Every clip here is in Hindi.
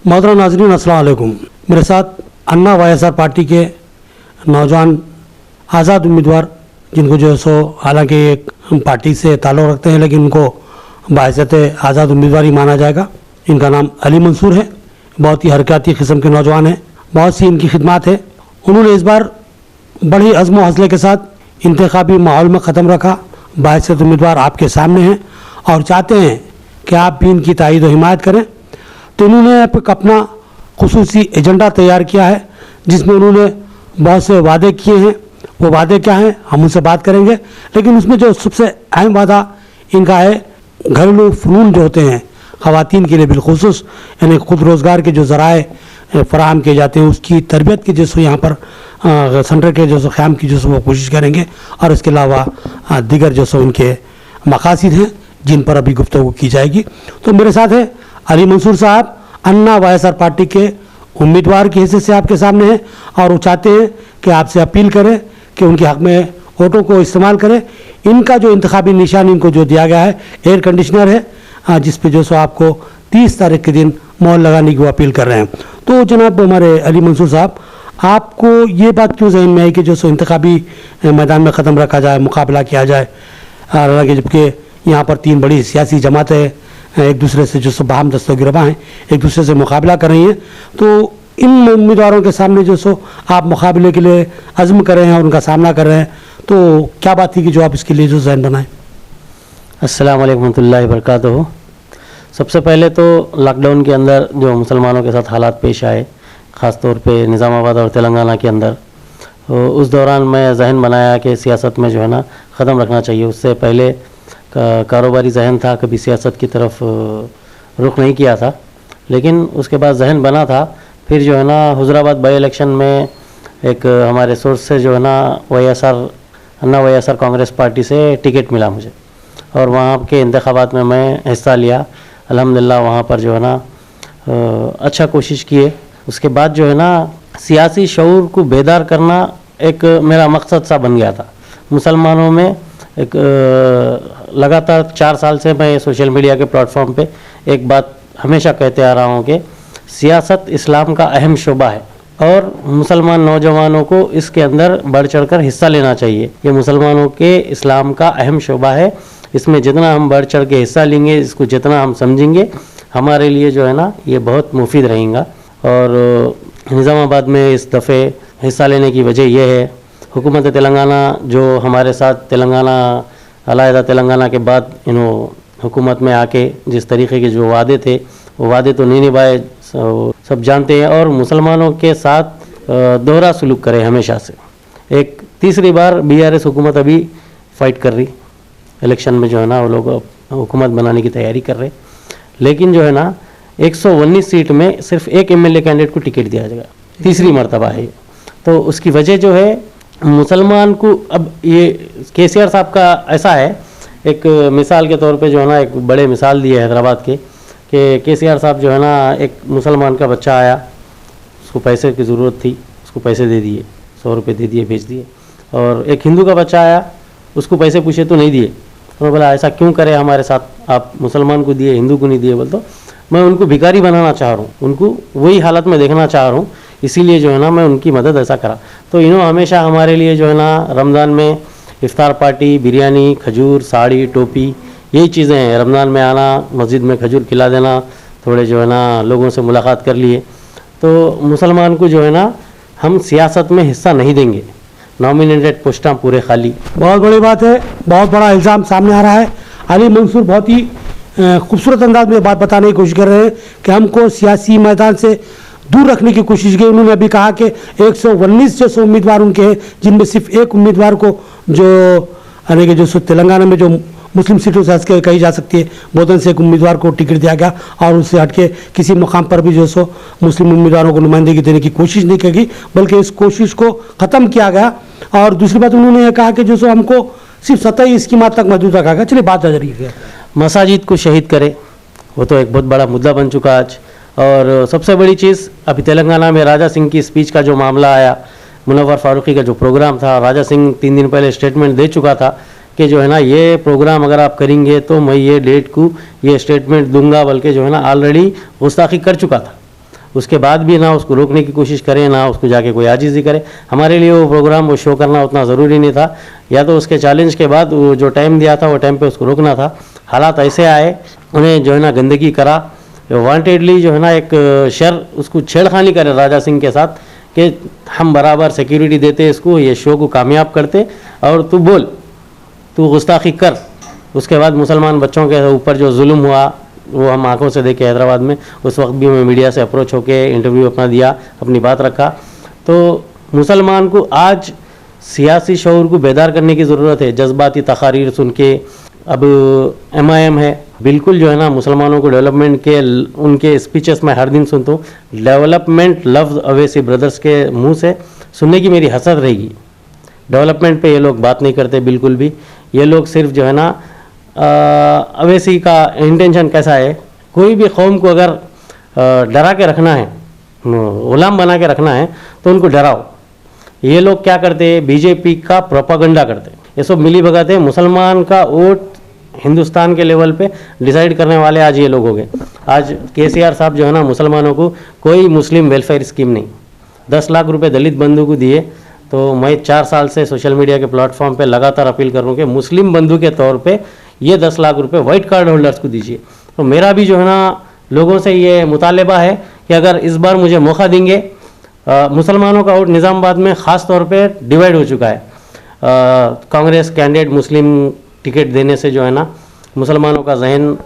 मोहतरम नाज़रीन, अस्सलाम वालेकुम। मेरे साथ अन्ना वाईएसआर पार्टी के नौजवान आज़ाद उम्मीदवार, जिनको जो है सो हालांकि एक पार्टी से ताल्लुक़ रखते हैं लेकिन उनको बाइज़्ज़त आज़ाद उम्मीदवार ही माना जाएगा। इनका नाम अली मंसूर है। बहुत ही हरकती किस्म के नौजवान हैं, बहुत सी इनकी खिदमत है। उन्होंने इस बार बड़ी अज़्म हौसले के साथ इंतखाबी माहौल में क़दम रखा। बाइज़्ज़त उम्मीदवार आपके सामने हैं और चाहते हैं कि आप भी इनकी तायीद व हिमायत करें। तो उन्होंने अपना खुसूसी एजेंडा तैयार किया है, जिसमें उन्होंने बहुत से वादे किए हैं। वो वादे क्या हैं हम उनसे बात करेंगे, लेकिन उसमें जो सबसे अहम वादा इनका है, घरेलू फ़नून जो होते हैं ख़वातीन के लिए बिलखुसूस, यानी ख़ुद रोज़गार के जो ज़राए फ़राहम किए जाते हैं उसकी तरबियत की जो यहाँ पर सेंटर के जो क़याम की जो वो कोशिश करेंगे। और इसके अलावा दीगर जो उनके मकासद हैं जिन पर अभी गुफ्तगू की जाएगी। तो मेरे साथ है अली मंसूर साहब, अन्ना वाईएसआर पार्टी के उम्मीदवार की हैसियत से आपके सामने हैं और वो चाहते हैं कि आपसे अपील करें कि उनके हक़ में वोटों को इस्तेमाल करें। इनका जो इंतखाबी निशान इनको जो दिया गया है एयर कंडीशनर है, जिस पे जो सो आपको 30 तारीख के दिन मोहर लगाने की वो अपील कर रहे हैं। तो जनाब हमारे अली मंसूर साहब, आपको ये बात क्यों जहन में आई कि जो सो इंतखाबी मैदान में क़दम रखा जाए, मुकाबला किया जाए, हालांकि जबकि यहाँ पर 3 बड़ी सियासी जमातें एक दूसरे से जो सो बाहम दस्तगिरबा हैं, एक दूसरे से मुकाबला कर रही हैं। तो इन उम्मीदवारों के सामने जो सो आप मुकाबले के लिए अज़्म कर रहे हैं और उनका सामना कर रहे हैं, तो क्या बात थी कि जो आप इसके लिए जो ज़हन बनाएं? अस्सलाम वालेकुम रहमतुल्लाहि व बरकातुहू। सबसे पहले तो लॉकडाउन के अंदर जो मुसलमानों के साथ हालात पेश आए, ख़ास तौर पे निज़ामाबाद और तेलंगाना के अंदर, उस दौरान मैं जहन बनाया कि सियासत में जो है ना क़दम रखना चाहिए। उससे पहले कारोबारी जहन था, कभी सियासत की तरफ रुख नहीं किया था, लेकिन उसके बाद जहन बना था। फिर जो है ना हुजराबाद बाई इलेक्शन में एक हमारे सोर्स से जो है ना अन्ना वाईएसआर कांग्रेस पार्टी से टिकट मिला मुझे, और वहाँ के इंतखाबात में मैं हिस्सा लिया। अल्हम्दुलिल्लाह वहाँ पर जो है ना अच्छा कोशिश किए। उसके बाद जो है ना सियासी शऊर को बेदार करना एक मेरा मकसद सा बन गया था। मुसलमानों में एक लगातार 4 साल से मैं सोशल मीडिया के प्लेटफॉर्म पे एक बात हमेशा कहते आ रहा हूँ कि सियासत इस्लाम का अहम शोबा है और मुसलमान नौजवानों को इसके अंदर बढ़ चढ़कर हिस्सा लेना चाहिए। ये मुसलमानों के इस्लाम का अहम शोबा है। इसमें जितना हम बढ़ चढ़ के हिस्सा लेंगे, इसको जितना हम समझेंगे, हमारे लिए जो है ना ये बहुत मुफीद रहेगा। और निज़ामाबाद में इस दफ़े हिस्सा लेने की वजह यह है, हुकूमत तेलंगाना जो हमारे साथ अलहदा तेलंगाना के बाद हुकूमत में आके जिस तरीके के जो वादे थे वो वादे तो नहीं निभाए, सब जानते हैं। और मुसलमानों के साथ दोहरा सलूक करे हमेशा से। एक तीसरी बार बीआरएस हुकूमत अभी फ़ाइट कर रही, इलेक्शन में जो है ना वो लोग हुकूमत बनाने की तैयारी कर रहे, लेकिन जो है ना 119 सीट में सिर्फ एक एमएलए कैंडिडेट को टिकट दिया जाएगा, तीसरी मरतबा है। तो उसकी वजह जो है मुसलमान को, अब ये केसीआर साहब का ऐसा है, एक मिसाल के तौर पे जो है ना एक बड़े मिसाल दिए हैदराबाद के कि केसीआर साहब जो है ना एक मुसलमान का बच्चा आया, उसको पैसे की ज़रूरत थी, उसको पैसे दे दिए, 100 रुपये दे दिए, भेज दिए। और एक हिंदू का बच्चा आया, उसको पैसे पूछे तो नहीं दिए। उन्होंने बोला ऐसा क्यों करे हमारे साथ, आप मुसलमान को दिए हिंदू को नहीं दिए। बोल तो मैं उनको भिखारी बनाना चाह रहा हूँ, उनको वही हालत में देखना चाह रहा हूँ, इसीलिए जो है ना मैं उनकी मदद ऐसा करा। तो इन्होंने हमेशा हमारे लिए जो है ना रमज़ान में इफ्तार पार्टी, बिरयानी, खजूर, साड़ी, टोपी, यही चीज़ें हैं। रमज़ान में आना, मस्जिद में खजूर खिला देना, थोड़े जो है ना लोगों से मुलाकात कर लिए। तो मुसलमान को जो है ना हम सियासत में हिस्सा नहीं देंगे, नॉमिनेटेड पोस्टां पूरे खाली। बहुत बड़ी बात है, बहुत बड़ा इल्ज़ाम सामने आ रहा है। अली मंसूर बहुत ही खूबसूरत अंदाज में बात बताने की कोशिश कर रहे हैं कि हमको सियासी मैदान से दूर रखने की कोशिश की। उन्होंने अभी कहा कि 119 जैसे उम्मीदवार उनके हैं, जिनमें सिर्फ एक उम्मीदवार को जो यानी कि जो तेलंगाना में जो मुस्लिम सीटों से हट के कही जा सकती है, बोधन से एक उम्मीदवार को टिकट दिया गया और उससे हटके किसी मुकाम पर भी जो सो मुस्लिम उम्मीदवारों को नुमाइंदगी देने की कोशिश नहीं की गई, बल्कि इस कोशिश को ख़त्म किया गया। और दूसरी बात उन्होंने ये कहा कि जो सो हमको सिर्फ 27 स्कीमात तक महदूद रखा गया। चलिए बात जारी है। मसाजिद को शहीद करे, वो तो एक बहुत बड़ा मुद्दा बन चुका आज। और सबसे बड़ी चीज़ अभी तेलंगाना में राजा सिंह की स्पीच का जो मामला आया, मुनव्वर फारूकी का जो प्रोग्राम था, राजा सिंह 3 दिन पहले स्टेटमेंट दे चुका था कि जो है ना ये प्रोग्राम अगर आप करेंगे तो मैं ये डेट को ये स्टेटमेंट दूंगा, बल्कि जो है ना ऑलरेडी गुस्ताखी कर चुका था। उसके बाद भी ना उसको रोकने की कोशिश करें, ना उसको जाके कोई आजिज़ी करे। हमारे लिए वो प्रोग्राम वो शो करना उतना ज़रूरी नहीं था, या तो उसके चैलेंज के बाद वो जो टाइम दिया था वो टाइम पे उसको रोकना था। हालात ऐसे आए, उन्हें जो है ना गंदगी करा, वांटेडली जो है ना एक शर उसको छेड़खानी करे राजा सिंह के साथ कि हम बराबर सिक्योरिटी देते इसको, ये शो को कामयाब करते और तू बोल, तू गुस्ताखी कर। उसके बाद मुसलमान बच्चों के ऊपर जो जुल्म हुआ वो हम आंखों से देखे हैदराबाद में। उस वक्त भी मैं मीडिया से अप्रोच होके इंटरव्यू अपना दिया, अपनी बात रखा। तो मुसलमान को आज सियासी शऊर को बेदार करने की ज़रूरत है। जज्बाती तकारीर सुन के अब MIM है, बिल्कुल जो है ना मुसलमानों को डेवलपमेंट के उनके स्पीचेस में हर दिन सुनता हूँ। डेवलपमेंट लफ्ज़ अवैसी ब्रदर्स के मुंह से सुनने की मेरी हसरत रहेगी। डेवलपमेंट पे ये लोग बात नहीं करते बिल्कुल भी। ये लोग सिर्फ जो है ना अवैसी का इंटेंशन कैसा है, कोई भी कौम को अगर डरा के रखना है, गुलाम बना के रखना है तो उनको डराओ। ये लोग क्या करते हैं, बीजेपी का प्रोपागंडा करते हैं, ये सब मिली भगत है। मुसलमान का वोट हिंदुस्तान के लेवल पे डिसाइड करने वाले आज ये लोग हो गए। आज KCR साहब जो है ना मुसलमानों को कोई मुस्लिम वेलफेयर स्कीम नहीं, 10 लाख रुपए दलित बंधु को दिए। तो मैं 4 साल से सोशल मीडिया के प्लेटफॉर्म पे लगातार अपील कर रहा हूँ कि मुस्लिम बंधु के तौर पे ये 10 लाख रुपए वाइट कार्ड होल्डर्स को दीजिए। तो मेरा भी जो है ना लोगों से ये मुतालबा है कि अगर इस बार मुझे मौका देंगे, मुसलमानों का वोट निज़ामाबाद में ख़ास तौर पे डिवाइड हो चुका है। कांग्रेस कैंडिडेट मुस्लिम टिकट देने से जो है ना मुसलमानों का जहन,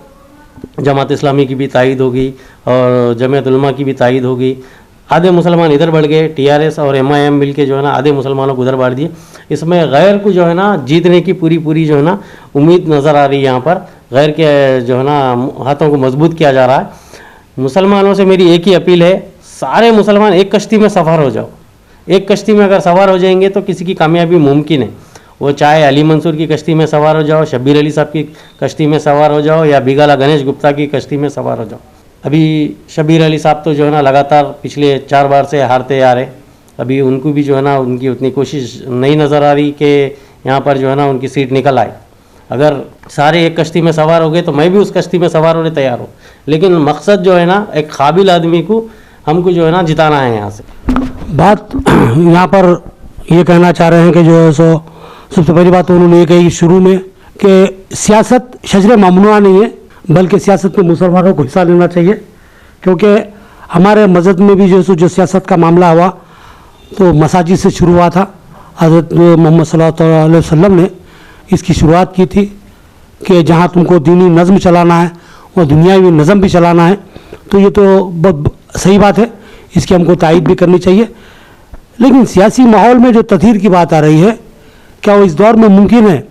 जमात इस्लामी की भी तायद होगी और जमीयत उलमा की भी तायद होगी। आधे मुसलमान इधर बढ़ गए, TRS और MIM मिल के जो है ना आधे मुसलमानों को उधर बांट दिए। इसमें गैर को जो है ना जीतने की पूरी जो है ना उम्मीद नज़र आ रही है। यहाँ पर गैर के जो है ना हाथों को मजबूत किया जा रहा है। मुसलमानों से मेरी एक ही अपील है, सारे मुसलमान एक कश्ती में सवार हो जाओ। एक कश्ती में अगर सवार हो जाएंगे तो किसी की कामयाबी मुमकिन है। वो चाहे अली मंसूर की कश्ती में सवार हो जाओ, शब्बीर अली साहब की कश्ती में सवार हो जाओ, या बिगाला गणेश गुप्ता की कश्ती में सवार हो जाओ। अभी शब्बीर अली साहब तो जो है ना लगातार पिछले 4 बार से हारते आ रहे। अभी उनको भी जो है ना उनकी उतनी कोशिश नहीं नज़र आ रही कि यहाँ पर जो है ना उनकी सीट निकल आए। अगर सारे एक कश्ती में सवार हो गए तो मैं भी उस कश्ती में सवार होने तैयार हूँ, लेकिन मकसद जो है ना एक काबिल आदमी को हमको जो है ना जिताना है। यहाँ से बात यहाँ पर ये कहना चाह रहे हैं कि जो है सो सबसे पहली बात तो उन्होंने ये कही शुरू में कि सियासत शजरे ममनुआ नहीं है, बल्कि सियासत में मुसलमानों को हिस्सा लेना चाहिए। क्योंकि हमारे मस्जिद में भी जो सियासत का मामला हुआ तो मसाजिद से शुरू हुआ था। हज़रत मोहम्मद सल्लल्लाहु अलैहि वसल्लम ने इसकी शुरुआत की थी कि जहाँ तुमको दीनी नज़म चलाना है और दुनियावी नज़म भी चलाना है। तो ये तो बहुत सही बात है, इसकी हमको तायद भी करनी चाहिए। लेकिन सियासी माहौल में जो तथहीर की बात आ रही है, क्या वो इस दौर में मुमकिन है?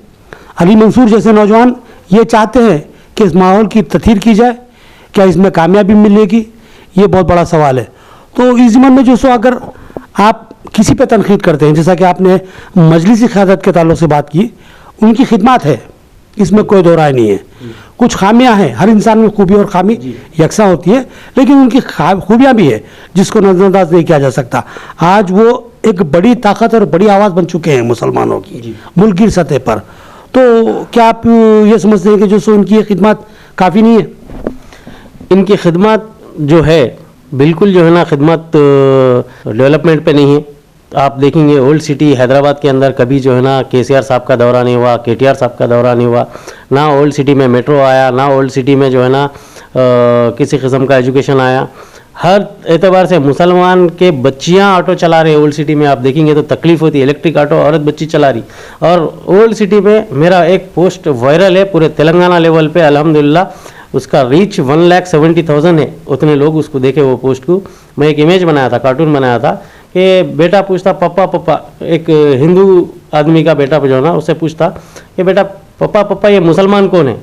अली मंसूर जैसे नौजवान ये चाहते हैं कि इस माहौल की तथहीर की जाए, क्या इसमें कामयाबी मिलेगी? ये बहुत बड़ा सवाल है। तो इस ज़माने में जो सो अगर आप किसी पे तनकीद करते हैं, जैसा कि आपने मजलिसी क़यादत के ताल्लुक़ से बात की, उनकी खिदमत है, इसमें कोई दो राय नहीं है। कुछ खामियां हैं, हर इंसान में खूबी और खामी यकसा होती है, लेकिन उनकी खूबियां भी है जिसको नज़रअंदाज नहीं किया जा सकता। आज वो एक बड़ी ताकत और बड़ी आवाज़ बन चुके हैं मुसलमानों की मुल्क की सतह पर। तो क्या आप ये समझते हैं कि जो सो उनकी ये खिदमत काफ़ी नहीं है? इनकी खिदमत जो है बिल्कुल जो है ना खिदमत डेवलपमेंट पे नहीं है। आप देखेंगे ओल्ड सिटी हैदराबाद के अंदर कभी जो है ना KCR साहब का दौरा नहीं हुआ, KTR साहब का दौरा नहीं हुआ, ना ओल्ड सिटी में मेट्रो आया, ना ओल्ड सिटी में जो है ना किसी किस्म का एजुकेशन आया। हर एतबार से मुसलमान के बच्चियां ऑटो चला रहे ओल्ड सिटी में, आप देखेंगे तो तकलीफ होती है। इलेक्ट्रिक ऑटो औरत बच्ची चला रही। और ओल्ड सिटी में मेरा एक पोस्ट वायरल है पूरे तेलंगाना लेवल पे, अल्हम्दुलिल्लाह उसका रीच 1,70,000 है। उतने लोग उसको देखे वो पोस्ट को। मैं एक इमेज बनाया था, कार्टून बनाया था कि बेटा पूछता पप्पा पप्पा, एक हिंदू आदमी का बेटा जो है ना उससे पूछता कि बेटा पप्पा पप्पा ये मुसलमान कौन है?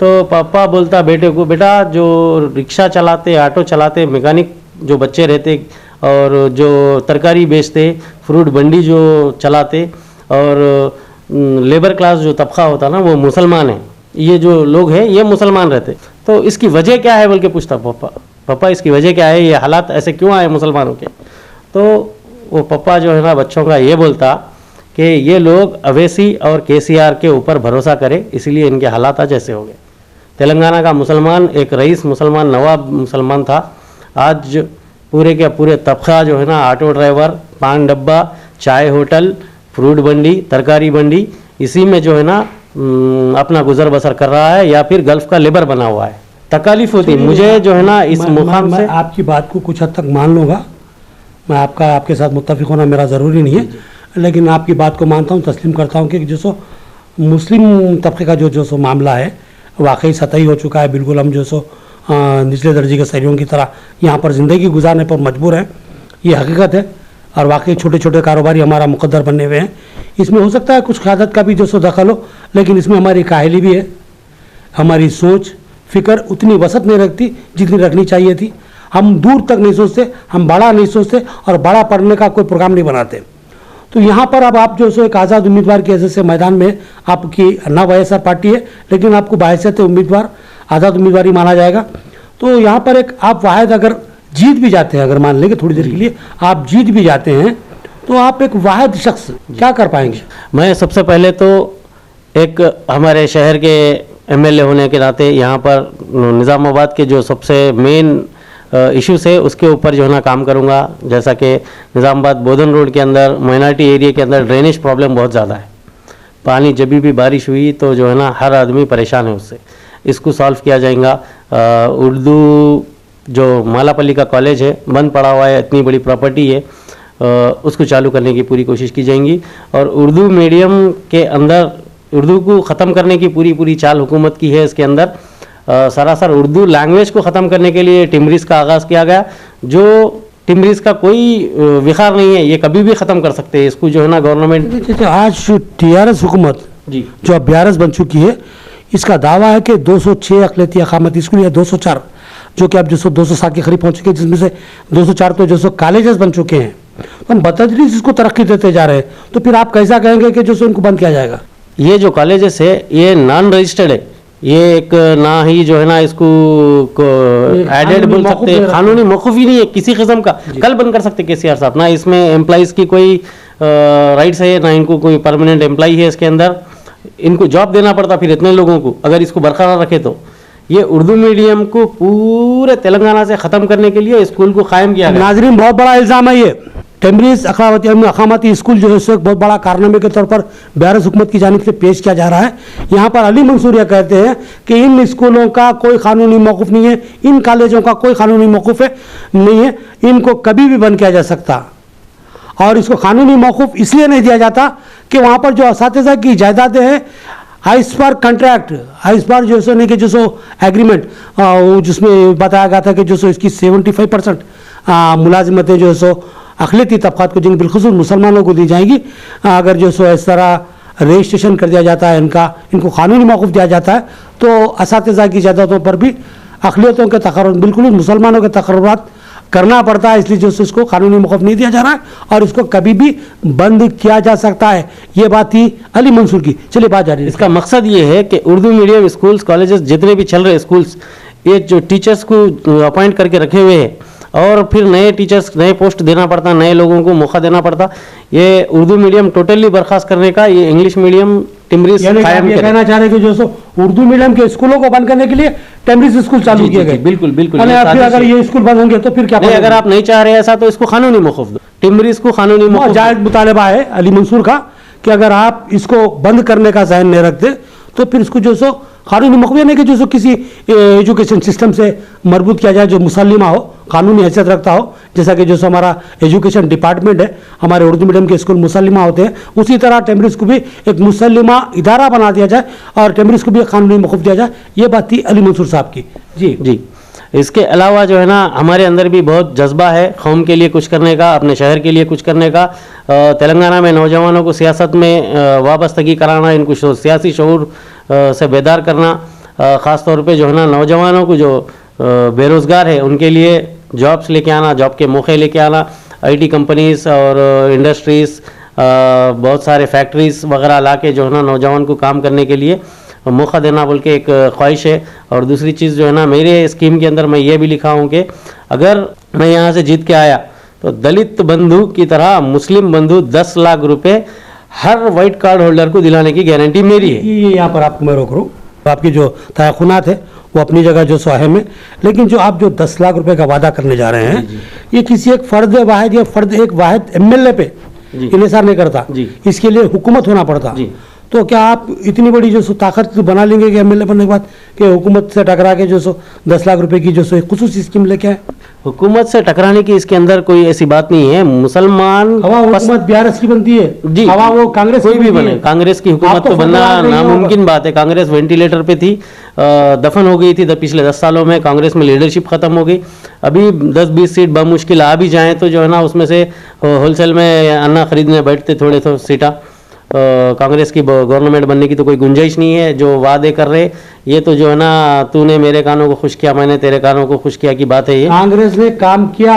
तो पापा बोलता बेटे को, बेटा जो रिक्शा चलाते, ऑटो चलाते, मैकेनिक जो बच्चे रहते और जो तरकारी बेचते, फ्रूट बंडी जो चलाते और लेबर क्लास जो तबका होता ना वो मुसलमान है। ये जो लोग हैं ये मुसलमान रहते। तो इसकी वजह क्या है बोल के पूछता पापा इसकी वजह क्या है, ये हालात ऐसे क्यों आए मुसलमानों के? तो वो पापा जो है ना बच्चों का ये बोलता कि ये लोग अवैसी और KCR के ऊपर भरोसा करें, इसलिए इनके हालात आज ऐसे हो गए। तेलंगाना का मुसलमान एक रईस मुसलमान नवाब मुसलमान था, आज पूरे के पूरे तबका जो है ना, ऑटो ड्राइवर, पान डब्बा, चाय होटल, फ्रूट मंडी, तरकारी मंडी, इसी में जो है ना अपना गुजर बसर कर रहा है या फिर गल्फ का लेबर बना हुआ है। तकलीफ होती है मुझे जो है ना इस मुकाम से। आपकी बात को कुछ हद तक मान लूँगा, मैं आपके साथ मुत्तफिक होना मेरा ज़रूरी नहीं है, लेकिन आपकी बात को मानता हूँ, तस्लीम करता हूँ कि जो सो मुस्लिम तबके का जो सो मामला है वाकई सतही हो चुका है। बिल्कुल हम जो सो निचले दर्जे के शहरियों की तरह यहाँ पर ज़िंदगी गुजारने पर मजबूर हैं, ये हकीकत है। और वाकई छोटे छोटे कारोबारी हमारा मुकद्दर बनने हुए हैं। इसमें हो सकता है कुछ क़यादत का भी जो सो दखल हो, लेकिन इसमें हमारी काहली भी है। हमारी सोच फ़िक्र उतनी वसत नहीं रखती जितनी रखनी चाहिए थी। हम दूर तक नहीं सोचते, हम बड़ा नहीं सोचते और बड़ा पढ़ने का कोई प्रोग्राम नहीं बनाते। तो यहाँ पर अब आप जो सो एक आज़ाद उम्मीदवार की वजह से मैदान में आपकी अन्ना वाईएसआर पार्टी है, लेकिन आपको बाहैसियत उम्मीदवार आज़ाद उम्मीदवार ही माना जाएगा। तो यहाँ पर एक आप वाहिद अगर जीत भी जाते हैं, अगर मान लेंगे थोड़ी देर के लिए आप जीत भी जाते हैं, तो आप एक वाहिद शख्स क्या कर पाएंगे? मैं सबसे पहले तो एक हमारे शहर के एमएलए होने के नाते यहाँ पर निज़ामाबाद के जो सबसे मेन इश्यूज़ है उसके ऊपर जो है ना काम करूँगा। जैसा कि निज़ामाबाद बोधन रोड के अंदर माइनॉरिटी एरिया के अंदर ड्रेनेज प्रॉब्लम बहुत ज़्यादा है। पानी जब भी बारिश हुई तो जो है ना हर आदमी परेशान है उससे, इसको सॉल्व किया जाएगा। उर्दू जो मालापल्ली का कॉलेज है बंद पड़ा हुआ है, इतनी बड़ी प्रॉपर्टी है, उसको चालू करने की पूरी कोशिश की जाएगी। और उर्दू मीडियम के अंदर उर्दू को ख़त्म करने की पूरी चाल हुकूमत की है। इसके अंदर सरासर उर्दू लैंग्वेज को ख़त्म करने के लिए टिमरीज़ का आगाज़ किया गया, जो टिमरीज़ का कोई विखार नहीं है, ये कभी भी ख़त्म कर सकते हैं इसको जो है ना गवर्नमेंट। आज टीआरएस हुकूमत जी जो अब BRS बन चुकी है, इसका दावा है कि 206 अक़लियती अक़ामती स्कूल या 204 जो कि अब जो सो 207 के करीब पहुँच चुके हैं, जिसमें से 204 तो जो सो कॉलेजेस बन चुके हैं। हम बतदरीज इसको तरक्की देते जा रहे हैं, तो फिर आप कैसा कहेंगे कि जो सो इनको बंद किया जाएगा? ये जो कॉलेजेस है ये नॉन रजिस्टर्ड है, ये एक ना ही जो है ना इसको एडेड बोल सकते हैं, कानूनी मौकूफ़ ही नहीं है किसी किस्म का। कल बंद कर सकते KCR साहब ना, इसमें एम्प्लॉइज़ की कोई राइट्स है ना, इनको कोई परमानेंट एम्प्लॉई है इसके अंदर, इनको जॉब देना पड़ता फिर इतने लोगों को अगर इसको बरकरार रखे। तो ये उर्दू मीडियम को पूरे तेलंगाना से ख़त्म करने के लिए स्कूल को कायम किया गया। नाजरीन बहुत बड़ा इल्ज़ाम है ये। टेम्बरीज़ अक़ामती स्कूल जो है उसको एक बहुत बड़ा कारनामे के तौर पर BRS हुकूमत की जानिब से पेश किया जा रहा है। यहाँ पर अली मंसूर यह कहते हैं कि इन स्कूलों का कोई कानूनी मौक़ूफ़ नहीं है, इन कॉलेजों का कोई कानूनी मौक़ूफ़ नहीं है, इनको कभी भी बंद किया जा सकता। और इसको कानूनी मौक़ूफ़ इसलिए नहीं दिया जाता कि वहाँ पर जो असातिज़ा की जायदादें हैं, हाइस पर कॉन्ट्रैक्ट, हाइस पर जो सो नहीं कि जो सो एग्रीमेंट जिसमें बताया गया था कि जो सो इसकी 75% मुलाजिमतें जो सो अक़लियती तबक़ात को, जिन बिलख़ुसूस मुसलमानों को दी जाएगी। अगर जो सो इस तरह रजिस्ट्रेशन कर दिया जाता है, इनको कानूनी मौक़ूफ़ दिया जाता है, तो असातिज़ा की जायदादों पर भी अक़लियतों के तक़र्रुर, बिल्कुल मुसलमानों के तक़र्रुरात करना पड़ता है। इसलिए जो इसको कानूनी मौक़ूफ़ नहीं दिया जा रहा है और इसको कभी भी बंद किया जा सकता है। ये बात थी अली मंसूर की। चलिए बात जारी। इसका मकसद ये है कि उर्दू मीडियम स्कूल्स कॉलेजेस जितने भी चल रहे स्कूल्स, ये जो टीचर्स को अपॉइंट करके रखे हुए हैं और फिर नए टीचर्स नए पोस्ट देना पड़ता, नए लोगों को मौका देना पड़ता, ये उर्दू मीडियम टोटली बर्खास्त करने का ये इंग्लिश मीडियम टिमरीज़ कायम ये कहना चाह रहे हैं कि जो सो उर्दू मीडियम के स्कूलों को बंद करने के लिए टेम्बरीज़ स्कूल चालू किए गए। बिल्कुल बिल्कुल। फिर अगर ये स्कूल बंद होंगे तो फिर क्या? नहीं, अगर आप नहीं चाह रहे ऐसा तो इसको कानूनी मौक़ूफ़ दो, टिमरीज़ को कानूनी मौक़ूफ़। जायज़ मुतालबा है अली मंसूर का कि अगर आप इसको बंद करने का ज़हन नहीं रखते तो फिर इसको जो सो कानूनी मौक़ूफ़ नहीं कि जो सो किसी एजुकेशन सिस्टम से मरबूत किया जाए जो मुसल्लिमा हो, कानूनी हैसियत रखता हो। जैसा कि जो सो हमारा एजुकेशन डिपार्टमेंट है, हमारे उर्दू मीडियम के स्कूल मुसल्लिमा होते हैं, उसी तरह टेम्बरीज़ को भी एक मुसल्लिमा इदारा बना दिया जाए और टेम्बरीज़ को भी एक कानूनी मौक़ूफ़ दिया जाए। ये बात थी अली मंसूर साहब की। जी। इसके अलावा जो है ना हमारे अंदर भी बहुत जज्बा है कौम के लिए कुछ करने का, अपने शहर के लिए कुछ करने का। तेलंगाना में नौजवानों को सियासत में वाबस्तगी कराना, इनको सियासी शऊर से बेदार करना, ख़ास तौर पे जो है ना नौजवानों को जो बेरोज़गार है उनके लिए जॉब्स लेके आना, जॉब के मौके लेके आना, IT कंपनीज़ और इंडस्ट्रीज़, बहुत सारे फैक्ट्रीज़ वगैरह ला के जो है ना नौजवान को काम करने के लिए मौका देना बोल के एक ख्वाहिश है। और दूसरी चीज़ जो है ना मेरे स्कीम के अंदर मैं ये भी लिखा हूँ कि अगर मैं यहाँ से जीत के आया तो दलित बंधु की तरह मुस्लिम बंधु 10 लाख रुपए हर वाइट कार्ड होल्डर को दिलाने की गारंटी मेरी है। ये यहाँ पर आपको मैं रोक रहा हूँ। आपकी जो तयक़ुनात है वो अपनी जगह जो सो अहम है, लेकिन जो आप जो 10 लाख रुपए का वादा करने जा रहे हैं, ये किसी एक फर्द वाहिद या फर्द एक वाहिद एमएलए पे इन्हिसार नहीं करता, इसके लिए हुकूमत होना पड़ता। तो क्या आप इतनी बड़ी जो सो ताकत बना लेंगे कि एमएलए बनने के बाद कि हुकूमत से टकरा के जो सो 10 लाख रुपए की जो सो खुसूसी स्कीम लेके आए? हुकूमत से टकराने की इसके अंदर कोई ऐसी बात नहीं है। मुसलमान हवा हुकूमत बीआरएस की बनती है जी, हवा वो कांग्रेस कोई की भी बनती बने, है। कांग्रेस की हुकूमत आप तो तो बनना फतवा नहीं नामुमकिन होगा। बात है। कांग्रेस वेंटिलेटर पे थी, दफन हो गई थी पिछले 10 सालों में। कांग्रेस में लीडरशिप खत्म हो गई। अभी 10-20 सीट बमुश्किल आ भी जाएं तो जो है ना उसमें से होलसेल में अन्ना खरीदने बैठते थोड़े तो सीटा। कांग्रेस की गवर्नमेंट बनने की तो कोई गुंजाइश नहीं है। जो वादे कर रहे ये तो जो है ना तूने मेरे कानों को खुश किया मैंने तेरे कानों को खुश किया की बात है ये। कांग्रेस ने काम किया,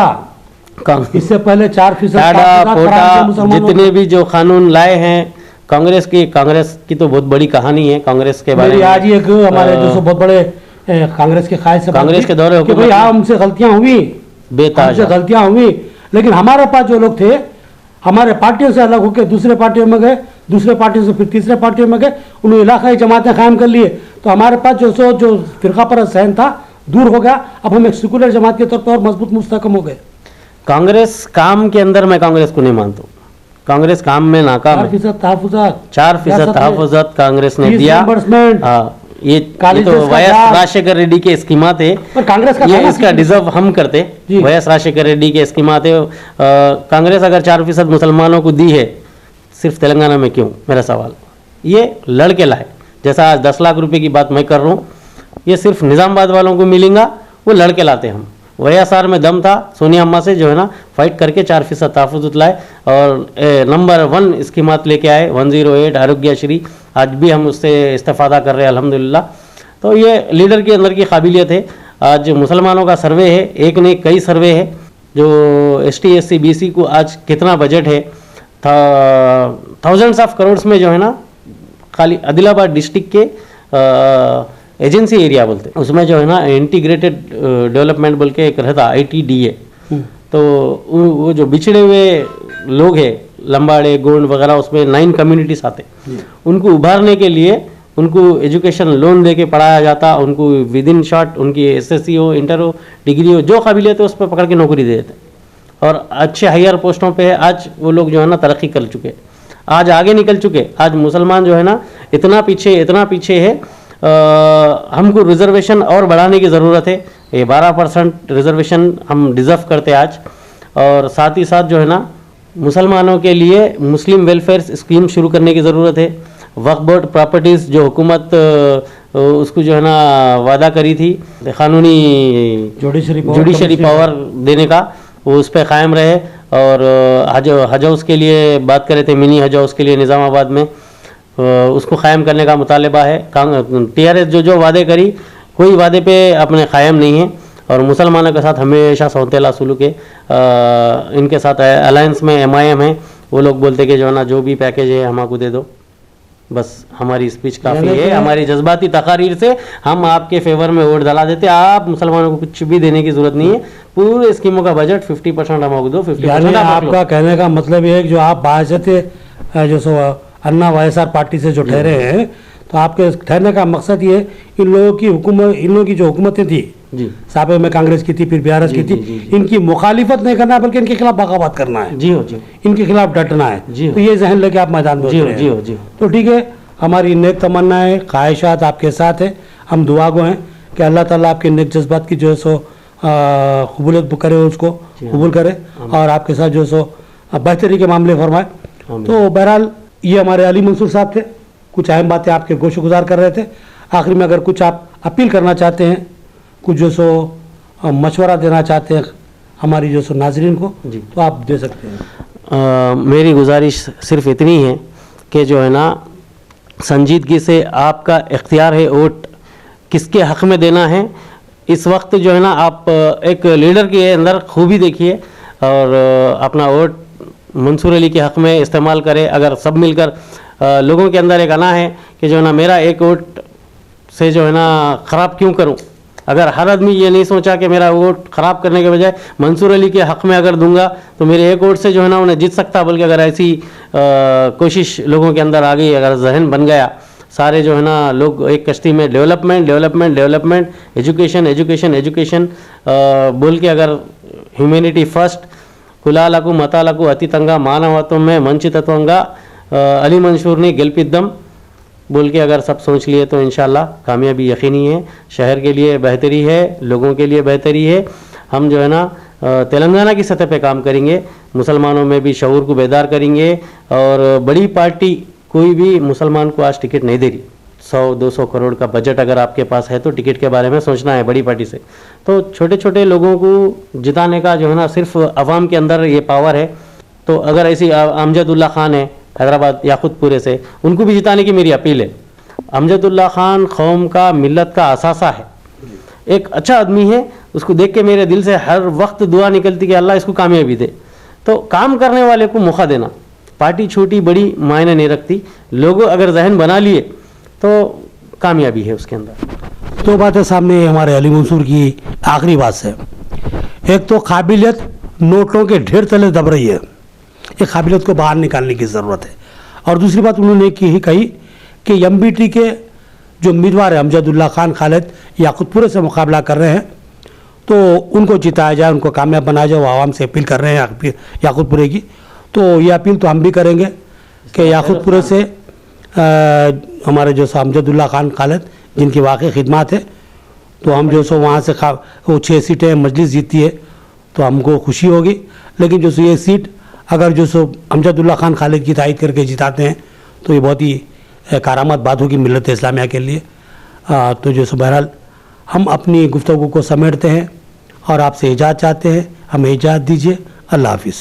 इससे पहले 4% टाडा पोटा जितने भी जो कानून लाए हैं कांग्रेस की तो बहुत बड़ी कहानी है कांग्रेस के बारे में। आज ही एक हमारे जो सो बहुत बड़े कांग्रेस के ख्वाहिश से कांग्रेस के दौरे कि भाई हाँ हमसे गलतियां हुई, बेताज हमसे गलतियां हुई, लेकिन हमारे पास जो लोग थे हमारे पार्टियों से अलग होकर दूसरे पार्टियों में गए, दूसरे पार्टियों से फिर तीसरे पार्टियों में गए, उन्होंने इलाकाई जमातें कायम कर लिए। तो हमारे पास जो फिरका पर सहन था दूर हो गया। अब हम एक सेकुलर जमात के तौर पर और मजबूत मुस्तकम हो गए। कांग्रेस काम के अंदर मैं कांग्रेस को नहीं मानता हूँ। कांग्रेस काम में नाकाम है। 4% तहफुज़ात कांग्रेस ने दिया। हाँ, ये तो वायस राजशेखर रेड्डी के स्कीमा थे, कांग्रेस का ये इसका डिजर्व हम करते। वायस राजशेखर रेड्डी के स्कीमा थे। कांग्रेस अगर 4% मुसलमानों को दी है सिर्फ तेलंगाना में क्यों, मेरा सवाल। ये लड़के लाए, जैसा आज 10 लाख रुपए की बात मैं कर रहा हूँ, ये सिर्फ निज़ामाबाद वालों को मिलेगा, वो लड़के लाते हम। वाईएसआर में दम था, सोनिया अम्मा से जो है ना फाइट करके 4% तहफ़्फ़ुज़ लाए और नंबर 1 स्कीमात लेके आए। 108 आरोग्यश्री, आज भी हम उससे इस्तेफादा कर रहे हैं अल्हम्दुलिल्लाह। तो ये लीडर के अंदर की काबिलियत है। आज मुसलमानों का सर्वे है, एक नहीं कई सर्वे है। जो ST SC BC को आज कितना बजट है, थाउजेंड्स ऑफ करोड़ में जो है ना, खाली आदिलाबाद डिस्ट्रिक्ट के एजेंसी एरिया बोलते हैं, उसमें जो है ना इंटीग्रेटेड डेवलपमेंट बोल के एक रहता ITDA। तो वो जो बिछड़े हुए लोग हैं, लंबाड़े गोंड वगैरह, उसमें 9 कम्युनिटीज आते, उनको उभारने के लिए उनको एजुकेशन लोन दे के पढ़ाया जाता। उनको विद इन शॉर्ट उनकी SSC हो, इंटर हो, डिग्री हो, जो काबिलियत है उस पर पकड़ के नौकरी दे देते और अच्छे हायर पोस्टों पे आज वो लोग जो है ना तरक्की कर चुके, आज आगे निकल चुके। आज मुसलमान जो है ना इतना पीछे है। हमको रिजर्वेशन और बढ़ाने की ज़रूरत है। ये 12% रिजर्वेशन हम डिज़र्व करते आज। और साथ ही साथ जो है ना मुसलमानों के लिए मुस्लिम वेलफेयर स्कीम शुरू करने की ज़रूरत है। वक्फ बोर्ड प्रॉपर्टीज़ जो हुकूमत उसको जो है ना वादा करी थी कानूनी जुडिशरी पावर देने का, वो उस पर कायम रहे। और हज हाउस के लिए बात करे थे, मिनी हज हाउस के लिए निज़ामाबाद में, उसको कायम करने का मुतालबा है। TRS जो वादे करी, कोई वादे पे अपने कायम नहीं है। और मुसलमानों के साथ हमेशा सौतेला सुलूक है। इनके साथ अलायंस में MIM है, वो लोग बोलते कि जो है ना जो भी पैकेज है हमको दे दो, बस हमारी स्पीच काफ़ी है, हमारी जज्बाती तकारीर से हम आपके फेवर में वोट डला देते, आप मुसलमानों को कुछ भी देने की जरूरत नहीं है। पूरे स्कीमों का बजट 50% हमको दो, 50% आपका कहने का मतलब ये है कि जो आप बाज़त जो सो अन्ना वाईएसआर पार्टी से जो ठहरे हैं, तो आपके ठहरने का मकसद ये इन लोगों की हुकूमत, इन लोगों की जो हुकूमतें थी साबिक़ में कांग्रेस की थी, फिर BRS की थी, इनकी मुखालिफत नहीं करना है बल्कि इनके खिलाफ बगावत करना है। जी हो जी, इनके खिलाफ डटना है। तो ये जहन लेके आप मैदान में जी हो। तो ठीक है, हमारी नेक तमन्नाएं ख्वाहिशात आपके साथ है। हम दुआ गो हैं कि अल्लाह ताला आपके नेक जज्बात की जो है सो कबूलियत करे, उसको कबूल करे और आपके साथ जो है सो बेहतरी के मामले फरमाए। तो बहरहाल ये हमारे अली मंसूर साहब थे, कुछ अहम बातें आपके गोशगुजार कर रहे थे। आखिर में अगर कुछ आप अपील करना चाहते हैं, कुछ जो सो मशवरा देना चाहते हैं हमारी जो सो नाजरीन को, तो आप दे सकते हैं। मेरी गुजारिश सिर्फ इतनी है कि जो है ना संजीदगी से आपका इख्तियार है वोट किसके हक़ में देना है। इस वक्त जो है ना आप एक लीडर के अंदर खूबी देखिए और अपना वोट मंसूर अली के हक़ में इस्तेमाल करें। अगर सब मिलकर लोगों के अंदर एक आना है कि जो है ना मेरा एक वोट से जो है ना ख़राब क्यों करूं, अगर हर आदमी ये नहीं सोचा कि मेरा वोट ख़राब करने के बजाय मंसूर अली के हक़ में अगर दूंगा तो मेरे एक वोट से जो है ना उन्हें जीत सकता, बल्कि अगर ऐसी कोशिश लोगों के अंदर आ गई, अगर जहन बन गया, सारे जो है ना लोग एक कश्ती में development development development, education education education बोल के अगर హ్యూమెనిటీ ఫస్ట్, కులాలకు మతాలకు అతీతంగా మానవత్వమే మంచి తత్వంగా अली मंसूरनी గెలిపిద్దాం बोल के अगर सब सोच लिए तो इंशाल्लाह कामयाबी यकीनी है। शहर के लिए बेहतरी है, लोगों के लिए बेहतरी है। हम जो है ना तेलंगाना की सतह पे काम करेंगे, मुसलमानों में भी शऊर को बेदार करेंगे। और बड़ी पार्टी कोई भी मुसलमान को आज टिकट नहीं दे रही। 100-200 करोड़ का बजट अगर आपके पास है तो टिकट के बारे में सोचना है बड़ी पार्टी से। तो छोटे छोटे लोगों को जिताने का जो है ना सिर्फ अवाम के अंदर ये पावर है। तो अगर ऐसी अमजदुल्ला खान है हैदराबाद याकुतपुरे से, उनको भी जिताने की मेरी अपील है। अमजदुल्ला खान कौम का, मिल्लत का असासा है, एक अच्छा आदमी है। उसको देख के मेरे दिल से हर वक्त दुआ निकलती कि अल्लाह इसको कामयाबी दे। तो काम करने वाले को मौका देना, पार्टी छोटी बड़ी मायने नहीं रखती। लोगों अगर जहन बना लिए तो कामयाबी है उसके अंदर। दो बातें सामने हमारे अली मंसूर की आखिरी बात से, एक तो काबिलियत नोटों के ढेर तले दब रही है, ये काबिलियत को बाहर निकालने की ज़रूरत है। और दूसरी बात उन्होंने ही कही कि एमबीटी के जो उम्मीदवार है अमजदुल्ला खान खालिद याकुतपुरे से मुकाबला कर रहे हैं, तो उनको जिताया जाए, उनको कामयाब बनाया जाए। वो आवाम से अपील कर रहे हैं याकुतपुरे की। तो ये अपील तो हम भी करेंगे कि याकुतपुरे से हमारे जो अमजदुल्ला खान खालिद जिनकी वाकई खिदमत है, तो हम जो सो वहाँ से वो 6 सीटें मजलिस जीतती है तो हमको खुशी होगी। लेकिन जो सो ये सीट अगर जो सो अमजदुल्ला खान खालिद की तायद करके जिताते हैं तो ये बहुत ही कारामत बात होगी मिल्लत इस्लामिया के लिए। तो जो सो बहरहाल हम अपनी गुफ्तगू को समेटते हैं और आपसे इजाज़त चाहते हैं। हमें इजाज़त दीजिए। अल्लाह हाफिज़।